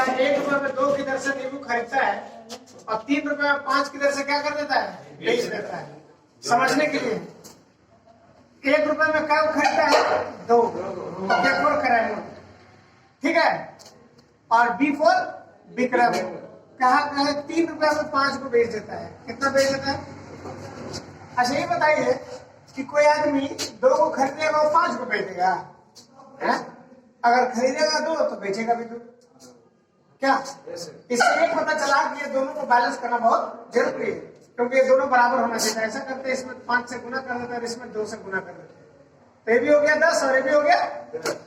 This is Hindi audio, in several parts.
है 1 रुपए में 2 की दर से नींबू खरीदता है और 3 रुपए में 5 की दर से क्या कर देता है, बेच देता है। समझने के लिए 1 रुपए में क्या खरीदता है, 2, ठीक है। और बी फॉर विक्रम, कहा 3 रुपए में 5 को बेच देता है। कितना बेच देता है? अच्छा ये बताइए कि कोई आदमी 2 को खरीदेगा और 5 को बेचेगा है? अगर खरीदेगा 2 तो बेचेगा भी 2। क्या इससे ये पता चला कि ये दोनों को बैलेंस करना बहुत जरूरी है, क्योंकि ये दोनों बराबर होना चाहिए। ऐसा करते हैं इसमें 5 से गुना कर देते हैं और इसमें 2 से गुना कर देते हैं, तो ये भी हो गया 10 और ये भी हो गया।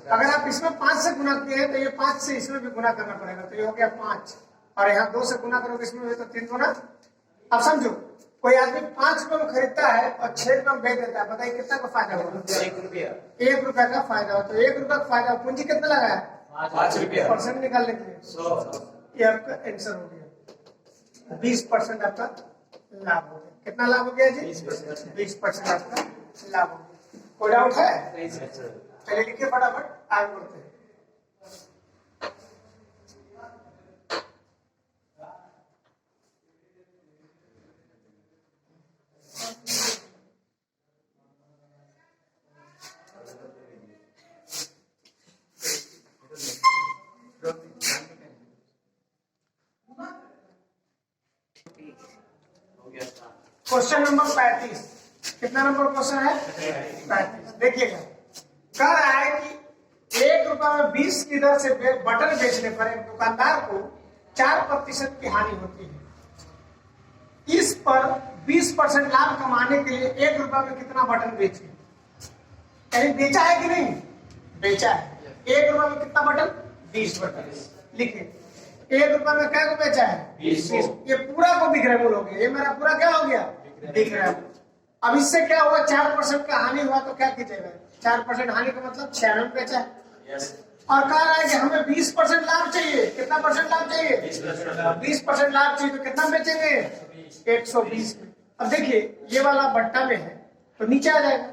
अगर आप इसमें 5 से गुना किए हैं तो ये 5 से इसमें भी गुना करना पड़ेगा, तो ये हो गया 5 और यहाँ 2 से गुना करोगे इसमें भी तो 3 गुना। अब समझो कोई आदमी 5 रुपए में खरीदता है और 6 रुपए में बेच देता है, बताइए कितना का फायदा होगा? 1 रुपया। 1 रुपए का फायदा हो, तो 1 रुपए का फायदा, पूंजी कितना लगा है? 5 रुपया। परसेंट निकालने के लिए 100। ये आपका आंसर हो गया। 20% आपका लाभ हो गया। कितना लाभ हो गया जी? 20% आपका लाभ हो गया। कोई डाउट है? चलिए लिखिए फटाफट, आगे बढ़ते हैं। Question number 35। कितना नंबर क्वेश्चन है? 35। देखिएगा, कह रहा है कि 1 रुपए में 20 की दर से बटन बेचने पर एक दुकानदार को 4% की हानि होती है। इस पर 20% लाभ कमाने के लिए 1 रुपए में कितना बटन बेचे? कहीं बेचा है कि नहीं? बेचा है। 1 रुपए में कितना बटन? 20 बटन। लिखिए 1 रुपए में क्या को बेचा है? 20। ये पूरा को विक्रय मूल्य हो गया, ये मेरा पूरा क्या हो गया? विक्रय। अब इससे क्या हुआ? 4% का हानि हुआ, तो क्या कीजिएगा? 4% हानि का मतलब 6 में बेचा है। और कह रहा है कि हमें 20% लाभ चाहिए। कितना परसेंट लाभ चाहिए? 20% लाभ चाहिए, तो कितना बेचेंगे? 120 में। अब देखिए ये वाला बट्टा में है तो नीचे आ जाएगा,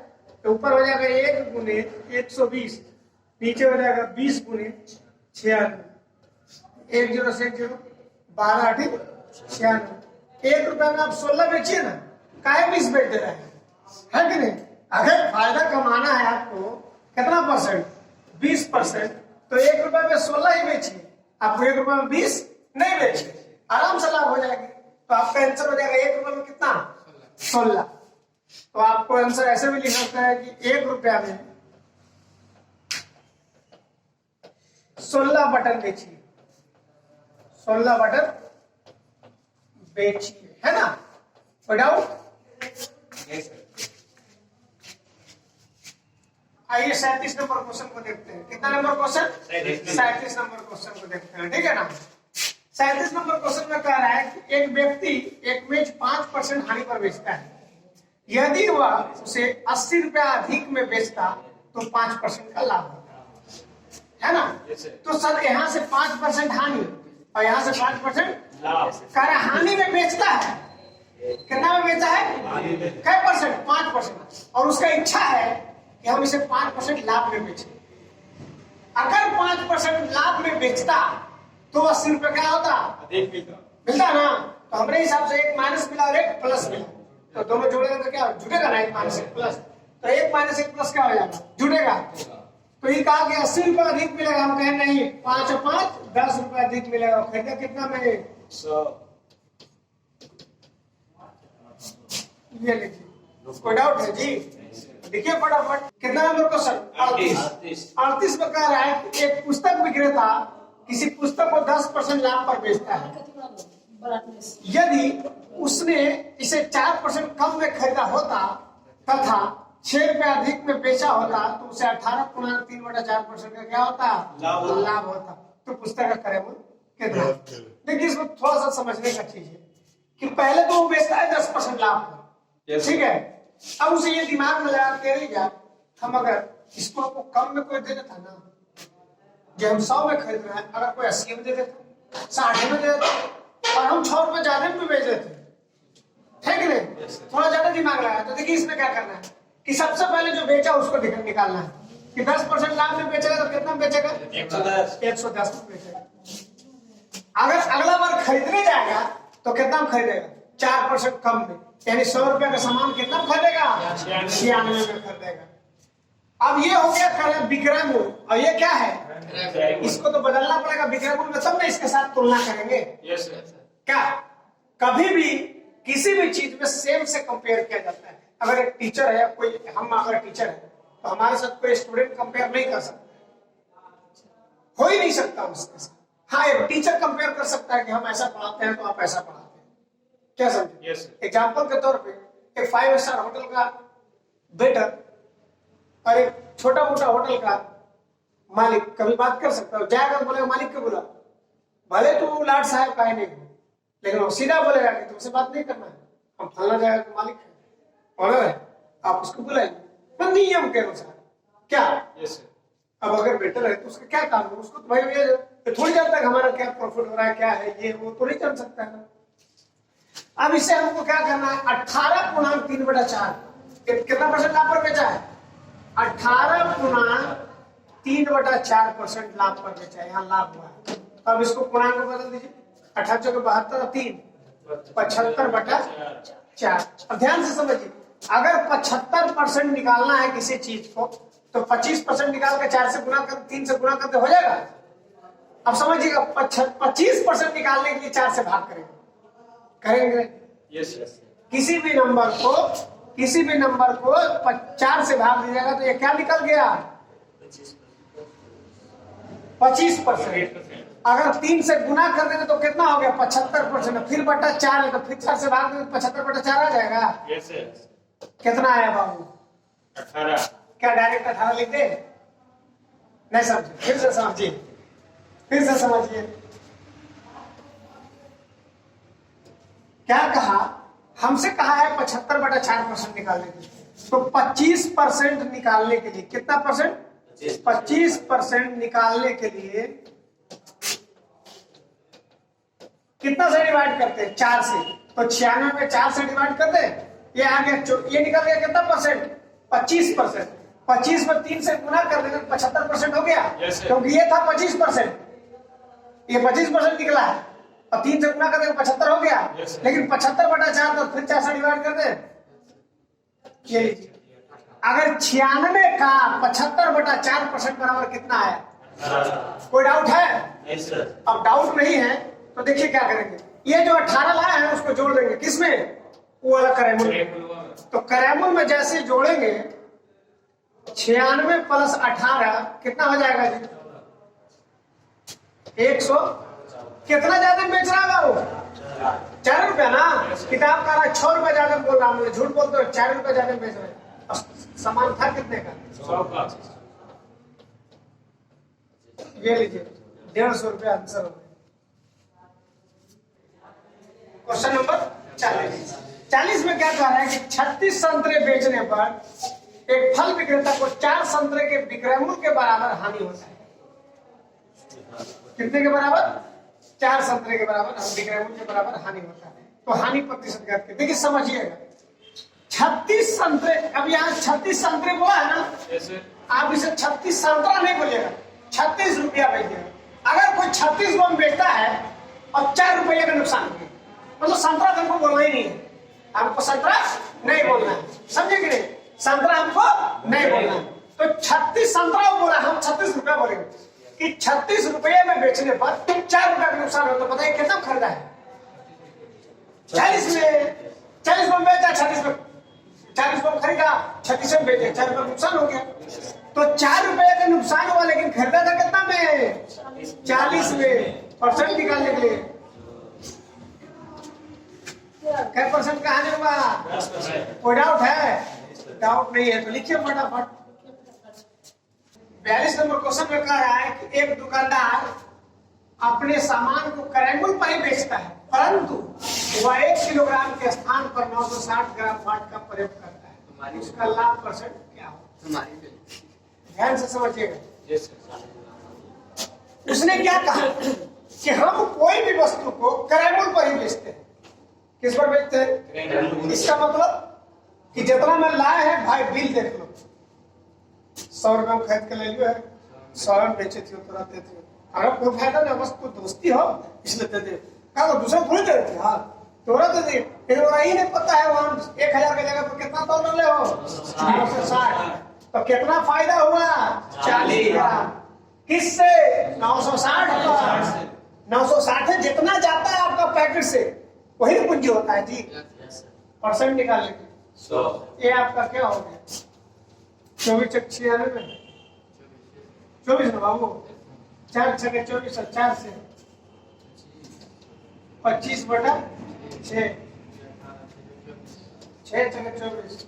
तो ऊपर हो जाएगा 1 गुने 120, नीचे हो जाएगा 20 गुने 96, 1 0 से 1 0, 12 8 96। 1 रुपए में आप 16 बेचिए ना, काहे 20 बेच दे रहे हैं, है कि नहीं? अगर फायदा कमाना है आपको कितना परसेंट? 20%, तो 1 रुपए में 16 ही बेचिए। आपको 1 रुपए में 20 नहीं बेचिए, आराम से लाभ हो जाएगी। तो आपका आंसर हो जाएगा 1 रुपए में कितना? 16। तो आपको आंसर ऐसे भी लिख सकता है कि 1 रुपया में 16 बटन बेचिए, 16 बटन बेचिए, है ना? कोई डाउट? आइए 37 नंबर क्वेश्चन को देखते हैं। कितना नंबर क्वेश्चन? 37 नंबर क्वेश्चन को देखते हैं, ठीक है ना? 37 नंबर क्वेश्चन में कह रहा है कि एक व्यक्ति एक मेज 5% हानि पर बेचता है। यदि वह उसे 80 रुपया अधिक में बेचता तो 5% का लाभ होता, है ना? तो सर यहाँ से 5% हानि और यहाँ से 5% लाभ। कह रहा है हानि में बेचता है, कितना में बेचा है? क्या परसेंट? 5%। और उसका इच्छा है कि हम इसे 5% लाभ में बेचें। अगर 5% लाभ में बेचता तो 80 रुपए क्या होता? मिलता ना? तो हमारे हिसाब से 1 माइनस मिला और 1 प्लस मिला, तो दोनों जोड़ेगा तो क्या जुड़ेगा ना? 1 माइनस 1 प्लस, तो 1 माइनस 1 प्लस क्या हो जाएगा? जुड़ेगा। तो ये कहा कि 80 रुपए अधिक मिलेगा, हम कहें नहीं, 5 और 5 10 रुपए अधिक मिलेगा। खरीदा कितना में? 100। ये लिखिए, कोई डाउट है जी? देखिए फटाफट, कितना नंबर क्वेश्चन? 38 में कह रहा है कि एक पुस्तक विक्रेता किसी पुस्तक को 10% लाभ पर बेचता है। यदि उसने इसे 4% कम में खरीदा होता तथा 6 रुपए अधिक में बेचा होता तो उसे 18 गुना 3/4% का क्या होता? लाभ होता। तो पुस्तक का क्रय मूल्य कितना? देखिए इसमें थोड़ा सा समझने का चीज है कि पहले तो वो बेचता है 10% लाभ पर, ठीक है? अब उसे ये दिमाग में लगा के रहिएगा, हम अगर इसको आपको कम में कोई दे देता ना, जो हम 100 में खरीद रहे हैं, अगर कोई 80 में दे देता, 60 में दे देता, और हम 6 रुपए ज्यादा में बेच देते, है कि नहीं? थोड़ा ज्यादा दिमाग लगाया। तो देखिए इसमें क्या करना है कि सबसे पहले जो बेचा उसको निकालना है कि 10% लाभ में बेचेगा तो कितना बेचेगा? 110 में बेचेगा। खरीदने जाएगा तो कितना में खरीदेगा? 4% कम में, यानी 100 रुपए का सामान कितना में खरीदेगा? 96 में खरीदेगा। अब ये हो गया विक्रय मूल्य, और ये क्या है? इसको तो बदलना पड़ेगा विक्रय मूल्य में, तब ना इसके साथ तुलना करेंगे। क्या कभी भी किसी भी चीज में सेम से कंपेयर किया जाता है? अगर एक टीचर है, कोई हम अगर टीचर है तो हमारे साथ कोई स्टूडेंट कंपेयर नहीं कर सकता, हो ही नहीं सकता उसके साथ। हाँ, एक टीचर कंपेयर कर सकता है कि हम ऐसा पढ़ाते हैं तो आप ऐसा पढ़ाते हैं, क्या समझे? एग्जाम्पल के तौर पे एक 5 स्टार होटल का वेटर और एक छोटा मोटा होटल का मालिक कभी बात कर सकता है? जाएगा तो बोलेगा मालिक को बुला, भले तू लाड साहब का ही नहीं, लेकिन वो सीधा बोलेगा कि तुमसे बात नहीं करना है, हम फलना जाएगा तो मालिक है, ऑनर है, आप उसको बुलाएंगे नियम के अनुसार। क्या अब अगर बेटर है तो उसका क्या काम है? उसको तो भाई ये थोड़ी जानता है हमारा क्या प्रॉफिट हो रहा है, क्या है ये वो तो नहीं जान सकता है ना। अब इससे हमको क्या करना है? 18/3/4 कितना परसेंट लाभ पर बेचा है? 18/3/4% लाभ पर बेचा है, यहाँ लाभ हुआ है। अब इसको पूर्णांक में बदल दीजिए, 18 × 72 3 75/4। अब ध्यान से समझिए, अगर 75% निकालना है किसी चीज को तो 25% निकाल के 4 से गुना कर 3 से गुना करते हो जाएगा। अब समझिएगा 25% निकालने के लिए 4 से भाग करेंगे। किसी भी नंबर को 4 से भाग दीजिएगा तो ये क्या निकल गया? 25%। अगर 3 से गुना कर देंगे तो कितना हो गया? 75%। फिर बटा 4 है तो फिर 4 से भाग देंगे 75/4 आ जाएगा। कितना आया बाबू? 18। क्या डायरेक्ट 18 लिख दे? नहीं समझे, फिर से समझिए, क्या कहा? हमसे कहा है 75/4% निकालने के लिए, तो 25% निकालने के लिए कितना परसेंट? 25% निकालने के लिए कितना से डिवाइड करते हैं? 4 से। तो 96 में 4 से डिवाइड कर दे, ये आ गया, ये निकल गया कितना परसेंट? 25%। 25 में 3 से गुना कर देंगे 75% हो गया, क्योंकि ये था 25%, ये 25% निकला है, और 3 से गुना कर देंगे 75 हो गया। लेकिन 75/4 तो फिर 4 से डिवाइड कर दे, ये लीजिए। अगर 96 का 75/4% बराबर कितना आया? कोई डाउट है? अब डाउट नहीं है तो देखिए क्या करेंगे, ये जो 18 लाए हैं उसको जोड़ देंगे किसमें? वो वाला करैमुल में। तो करैमुल में जैसे जोड़ेंगे 96 + 18 कितना हो जाएगा जी? 100। कितना ज्यादा बेच रहा है वो? 4 रुपया ना। किताब का 6 रुपया ज्यादा बोल रहा हूँ, झूठ बोलते हो, 4 रुपया ज्यादा बेच रहे हैं। सामान था कितने का? 100 का। ये लीजिए 150 रुपया आंसर हो गया। क्वेश्चन नंबर 40 में क्या कह रहा है कि 36 संतरे बेचने पर एक फल विक्रेता को 4 संतरे के विक्रय मूल्य के बराबर हानि होता है। कितने के बराबर? 4 संतरे के बराबर विक्रय मूल्य के बराबर हानि होता है। तो हानि प्रतिशत करके देखिए, समझिएगा 36 संतरे, अब यहाँ 36 संतरे बोला है ना, आप इसे 36 संतरा नहीं बोलिएगा, 36 रुपया बेचिएगा। अगर कोई 36 को बेचता है और 4 रुपये का नुकसान हो गया, मतलब संतरा हमको बोलना ही नहीं है, हमको संतरा नहीं बोलना है, समझे कि नहीं? संतरा हमको नहीं बोलना है। तो 36 संतरा बोला, हम 36 रुपया बोलेंगे कि 36 रुपये में बेचने पर 4 रुपया का नुकसान हो। तो बताइए कितना खरीदा है? 40 में बेचा, 40 में खरीदा, 36 में बेचे, 4 रुपया नुकसान हो गया। तो 4 रुपये का नुकसान हुआ, लेकिन खरीदा था कितना में? 40 में। परसेंट निकालने के लिए क्या परसेंट का हानि हुआ? कोई डाउट है? डाउट नहीं है तो लिखिए फटाफट। 42 नंबर क्वेश्चन में कह रहा है कि एक दुकानदार अपने सामान को क्रय मूल्य पर ही बेचता है, परंतु वह 1 किलोग्राम के स्थान पर 960 ग्राम फाट का प्रयोग करता है, उसका लाभ परसेंट क्या हो? ध्यान से समझिएगा। उसने क्या कहा कि हम कोई भी वस्तु को क्रय मूल्य पर ही बेचते हैं। किस पर बेचते हैं? इसका मतलब कि जितना मैं लाए हैं भाई बिल देख लो, 100 रुपये में खरीद के ले लियो है, 100 में बेचे थे तुरंत देते। अगर कोई फायदा नहीं, बस कोई दोस्ती हो इसलिए दे दे, क्या दूसरा थोड़ी दे देते हाँ थोड़ा तो दे फिर वो ही नहीं पता है वहां 1000 की जगह पर कितना तोल ले हो 960 तो कितना फायदा हुआ 40 ग्राम किससे 960 का 960 जितना जाता है आपका पैकेट से वही पूंजी होता है जी परसेंट निकाल लेंगे ये आपका क्या हो गया 24 ना बाबू 4 छके 24 और 4 से 25/6 6 छके 24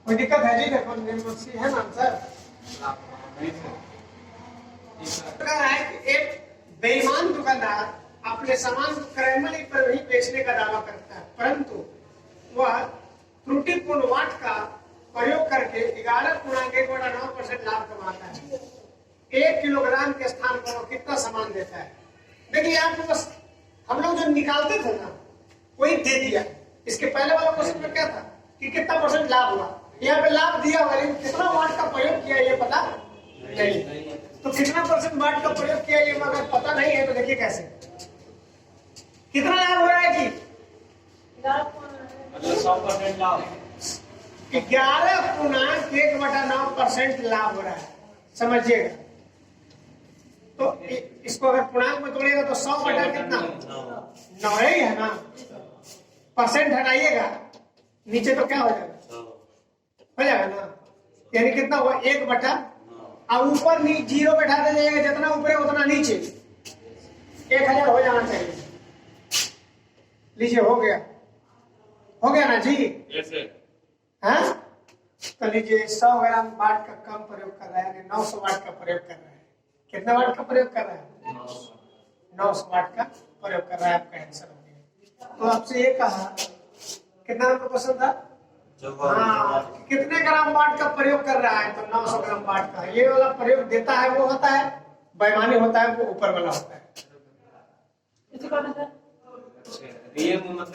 कोई दिक्कत है जी देखो निर्मसी है ना सर है कि एक बेईमान दुकानदार अपने सामान क्रयमूल्य पर ही बेचने का दावा करता है परंतु वह त्रुटिपूर्ण वाट का प्रयोग करके 11.1/9% लाभ कमाता है 1 किलोग्राम के स्थान पर वो कितना सामान देता है देखिए आपको बस हम लोग जो निकालते थे ना वही दे दिया इसके पहले वाला क्वेश्चन में क्या था कि कितना परसेंट लाभ हुआ यहाँ पे लाभ दिया हुआ लेकिन कितना वाट का प्रयोग किया ये पता नहीं तो कितना परसेंट वाट का प्रयोग किया ये अगर पता नहीं है तो देखिए कैसे कितना लाभ हो रहा है जी 100% लाभ 11.1/9% लाभ हो रहा है समझिएगा तो इसको अगर पूर्णांक में तोड़िएगा तो 100 बटा कितना 9 ही है ना परसेंट हटाइएगा नीचे तो क्या हो जाएगा ना यानी कितना हुआ 1 बटा अब ऊपर जीरो बैठा दे जाएगा जितना ऊपर है उतना नीचे 1000 हो जाना चाहिए लीजिए हो गया ना जी हाँ तो लीजिए 100 ग्राम वाट का कम प्रयोग कर रहा है 900 वाट का प्रयोग कर रहा है कितना वाट का प्रयोग कर रहा है 900 वाट का प्रयोग कर रहा है आपका आंसर हो गया तो आपसे ये कहा कितना नंबर क्वेश्चन था हाँ कितने ग्राम वाट का प्रयोग कर रहा है तो 900 ग्राम वाट का ये वाला प्रयोग देता है वो होता है बेईमानी होता है वो ऊपर वाला होता है ये मतलब